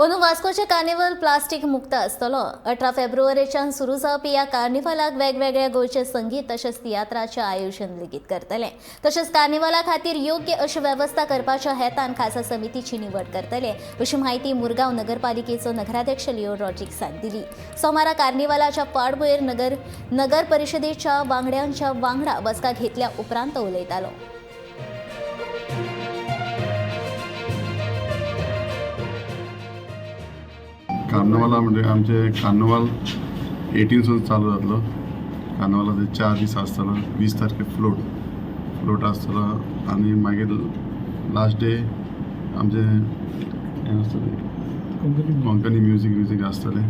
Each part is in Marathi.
अंदू वास्कोचे कार्निवल प्लास्टीक मुक्त आसतलो। 18 फेब्रुवारीच्यान सुरू जावपी ह्या कार्निवलाक वेगवेगळ्या गोंयचे संगीत तशेंच तियात्राचें आयोजन लेगीत करतले। तशेंच कार्निवला खातीर योग्य अशी वेवस्था करपाच्या हेतान खासा समितीची निवड करतले, अशी माहिती मुरगांव नगरपालिकेचो नगराध्यक्ष लिओ रॉड्रिक्सान दिली। सोमारा कार्निवलाच्या फाटभुंयेर नगर परिशदेच्या वांगड्यांच्या वांगडा बसका घेतल्या उपरांत तो उलयतालो। कार्निवला म्हणजे आमचे कार्निवल 18 चालू जातलो। कार्निवलाचे 4 दीस आसतलो। 20 तारखेक फ्लोट आसतलो आनी मागीर लास्ट डे आमचे हें आसतलें कोंकणी म्युजीक आसतलें।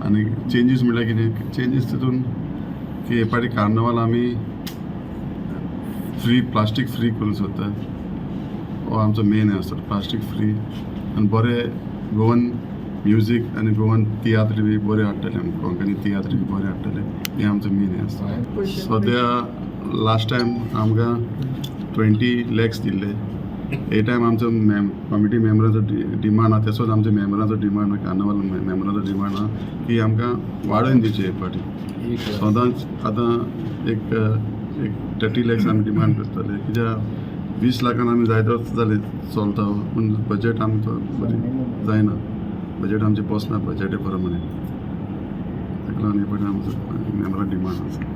आनी चेंजीस म्हळ्यार कितें चेंजीस तितून की हे पाटी कार्निवल आमी प्लास्टीक फ्री करूंक सोदता। हो आमचो मेन हें आसता, प्लास्टीक फ्री आनी बरें गोवन म्युजीक आनी गोवन तियात्र बी बरें हाडटले, कोंकणी तियात्र बी बरें हाडटले, हें आमचो मेन हें आसता। सद्या लास्ट टायम आमकां 20 lakhs दिल्ले। हे टायम आमचो कमिटी मेंबरांचो डिमांड आहा, तसोच आमच्या मेंबरांचो डिमांड आहा, कार्निवल मेंबरांचो डिमांड आहा की आमकां वाडोवन दिवचे हे फाटी। सदांच आतां एक 30 lakhs आमी डिमांड करतले, कित्याक 20 लाखान आमी जायतो जाले चलता, पूण बजेट आमचो बरी जायना, बजेट आमचें बसना बजेटे प्रमाणे। ताका लागून हे फाटी आमचो मेंबरां डिमांड आसा।